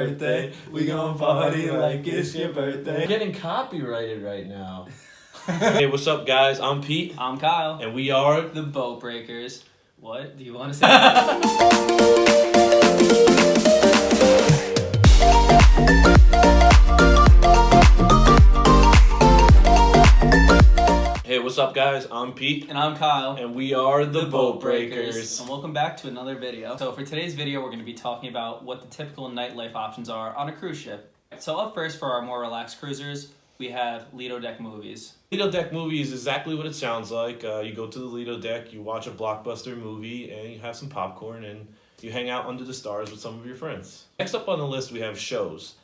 Birthday, we gon' party like it's your birthday. We're getting copyrighted right now. Hey, what's up, guys? I'm Pete. I'm Kyle. And we are the Boat Breakers. What? Do you want to say that? Hey, what's up, guys? I'm Pete. And I'm Kyle. And we are the Boat Breakers. And welcome back to another video. So for today's video, we're going to be talking about what the typical nightlife options are on a cruise ship. So up first, for our more relaxed cruisers, we have Lido deck movies. Lido deck movie is exactly what it sounds like. You go to the Lido deck, you watch a blockbuster movie, and you have some popcorn, and you hang out under the stars with some of your friends. Next up on the list, we have shows.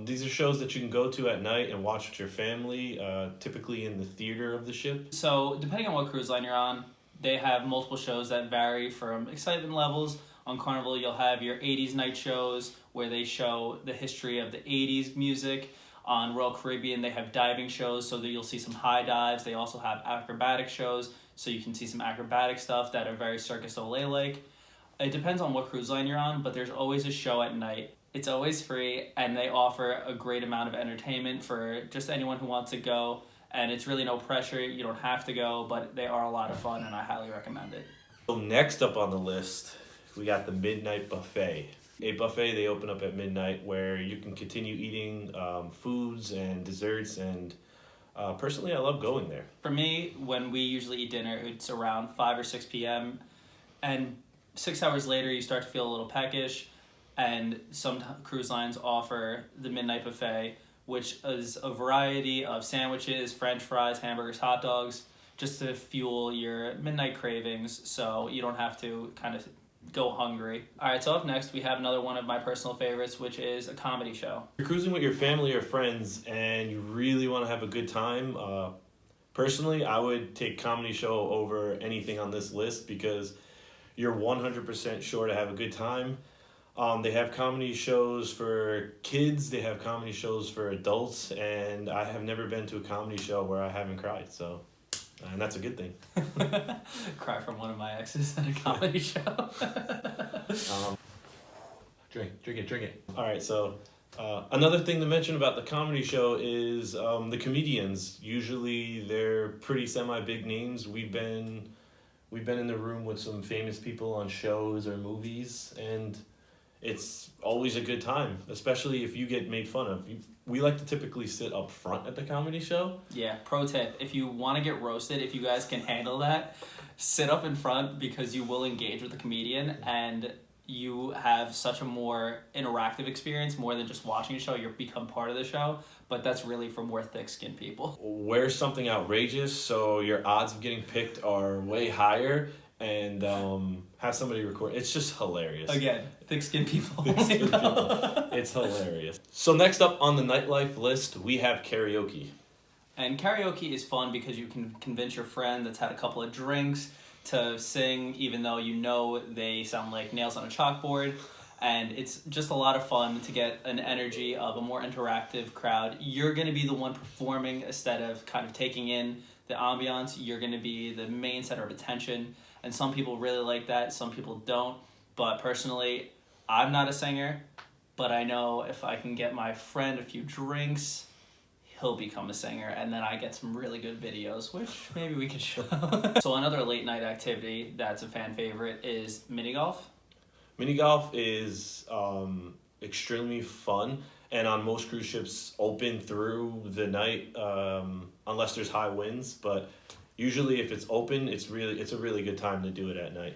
These are shows that you can go to at night and watch with your family, typically in the theater of the ship. So depending on what cruise line you're on, they have multiple shows that vary from excitement levels. On Carnival, you'll have your 80s night shows where they show the history of the 80s music. On Royal Caribbean, they have diving shows, so that you'll see some high dives. They also have acrobatic shows, so you can see some acrobatic stuff that are very Cirque du Soleil-like. It depends on what cruise line you're on, but there's always a show at night. It's always free, and they offer a great amount of entertainment for just anyone who wants to go. And it's really no pressure. You don't have to go, but they are a lot of fun, and I highly recommend it. So next up on the list, we got the Midnight Buffet. A buffet, they open up at midnight where you can continue eating foods and desserts, and personally, I love going there. For me, when we usually eat dinner, it's around 5 or 6 p.m., and 6 hours later, you start to feel a little peckish. And some cruise lines offer the Midnight Buffet, which is a variety of sandwiches, french fries, hamburgers, hot dogs, just to fuel your midnight cravings so you don't have to kind of go hungry. All right, so up next, we have another one of my personal favorites, which is a comedy show. If you're cruising with your family or friends and you really want to have a good time, personally, I would take comedy show over anything on this list because you're 100% sure to have a good time. They have comedy shows for kids, they have comedy shows for adults, and I have never been to a comedy show where I haven't cried, so, and that's a good thing. Cry from one of my exes at a comedy show. Drink it. All right, so another thing to mention about the comedy show is the comedians. Usually they're pretty semi-big names. We've been in the room with some famous people on shows or movies, and it's always a good time, especially if you get made fun of. We like to typically sit up front at the comedy show. Yeah, pro tip, if you want to get roasted, if you guys can handle that, sit up in front because you will engage with the comedian and you have such a more interactive experience, more than just watching a show. You become part of the show, but that's really for more thick-skinned people. Wear something outrageous so your odds of getting picked are way higher, and have somebody record. It's just hilarious. Again, thick-skinned people. Thick-skinned people. It's hilarious. So next up on the nightlife list, we have karaoke. And karaoke is fun because you can convince your friend that's had a couple of drinks to sing, even though you know they sound like nails on a chalkboard. And it's just a lot of fun to get an energy of a more interactive crowd. You're going to be the one performing instead of kind of taking in the ambiance. You're going to be the main center of attention. And some people really like that, some people don't. But personally, I'm not a singer, but I know if I can get my friend a few drinks, he'll become a singer, and then I get some really good videos, which maybe we could show. So another late night activity that's a fan favorite is mini golf. Mini golf is extremely fun, and on most cruise ships open through the night, unless there's high winds, but usually if it's open, it's a really good time to do it at night.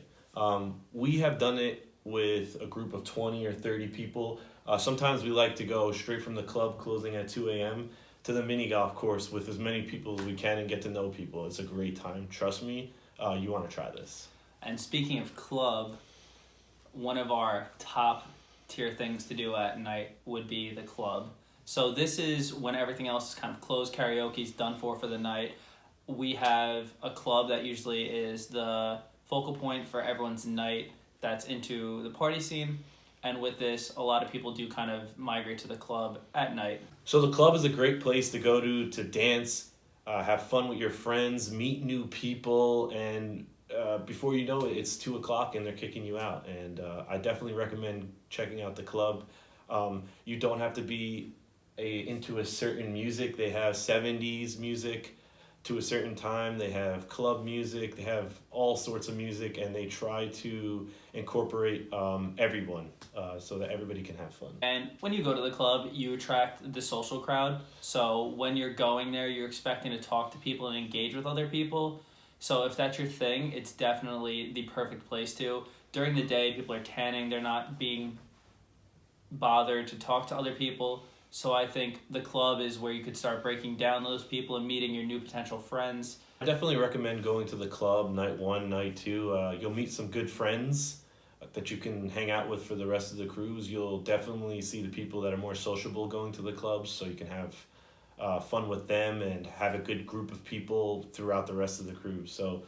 We have done it with a group of 20 or 30 people. Sometimes we like to go straight from the club closing at 2 a.m. to the mini golf course with as many people as we can and get to know people. It's a great time. Trust me, you want to try this. And speaking of club, one of our top tier things to do at night would be the club. So this is when everything else is kind of closed, karaoke's done for the night. We have a club that usually is the focal point for everyone's night that's into the party scene. And with this, a lot of people do kind of migrate to the club at night. So the club is a great place to go to dance, have fun with your friends, meet new people, and before you know it, it's 2 o'clock and they're kicking you out. And I definitely recommend checking out the club. You don't have to be into a certain music. They have 70s music to a certain time. They have club music. They have all sorts of music, and they try to incorporate everyone so that everybody can have fun. And when you go to the club, you attract the social crowd. So when you're going there, you're expecting to talk to people and engage with other people. So if that's your thing, it's definitely the perfect place to. During the day, people are tanning. They're not being bothered to talk to other people. So I think the club is where you could start breaking down those people and meeting your new potential friends. I definitely recommend going to the club night 1, night 2. You'll meet some good friends that you can hang out with for the rest of the cruise. You'll definitely see the people that are more sociable going to the clubs, so you can have fun with them and have a good group of people throughout the rest of the cruise. So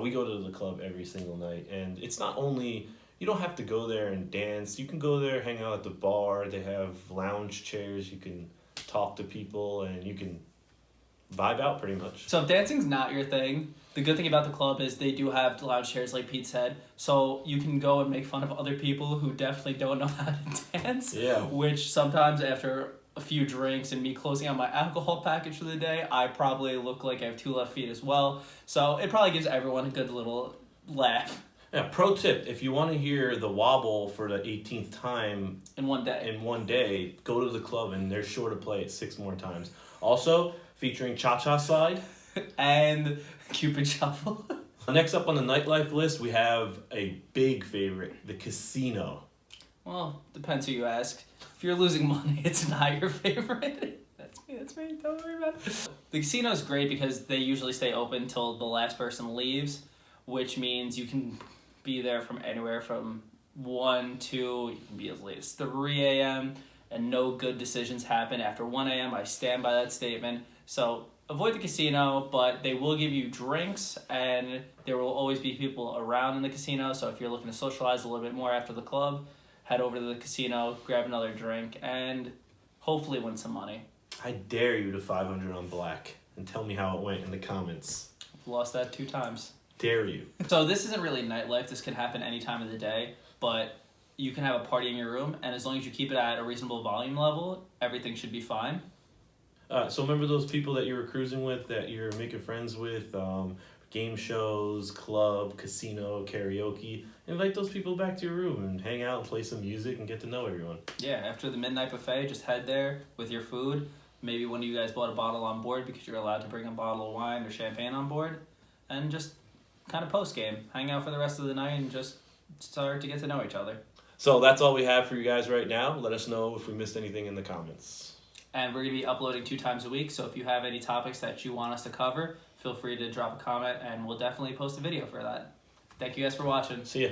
we go to the club every single night, and it's not only... You don't have to go there and dance. You can go there, hang out at the bar. They have lounge chairs. You can talk to people, and you can vibe out pretty much. So if dancing's not your thing, the good thing about the club is they do have lounge chairs like Pete said. So you can go and make fun of other people who definitely don't know how to dance. Yeah. Which sometimes after a few drinks and me closing out my alcohol package for the day, I probably look like I have 2 left feet as well. So it probably gives everyone a good little laugh. Yeah, pro tip, if you want to hear the wobble for the 18th time In one day, go to the club, and they're sure to play it 6 more times. Also, featuring Cha-Cha Slide. And Cupid Shuffle. Next up on the nightlife list, we have a big favorite, the casino. Well, depends who you ask. If you're losing money, it's not your favorite. That's me, don't worry about it. The casino's great because they usually stay open till the last person leaves, which means you can be there from anywhere from 1, 2, you can be as late as 3 a.m., and no good decisions happen after 1 a.m. I stand by that statement. So avoid the casino, but they will give you drinks, and there will always be people around in the casino. So if you're looking to socialize a little bit more after the club, head over to the casino, grab another drink, and hopefully win some money. I dare you to 500 on black, and tell me how it went in the comments. I've lost that 2 times. Dare you. So this isn't really nightlife. This can happen any time of the day, but you can have a party in your room, and as long as you keep it at a reasonable volume level, everything should be fine. So remember those people that you were cruising with, that you're making friends with, game shows, club, casino, karaoke. Invite those people back to your room and hang out and play some music and get to know everyone. Yeah, after the midnight buffet, just head there with your food. Maybe one of you guys bought a bottle on board because you're allowed to bring a bottle of wine or champagne on board, and just kind of post-game, hang out for the rest of the night and just start to get to know each other. So that's all we have for you guys right now. Let us know if we missed anything in the comments. And we're going to be uploading 2 times a week, so if you have any topics that you want us to cover, feel free to drop a comment, and we'll definitely post a video for that. Thank you guys for watching. See ya.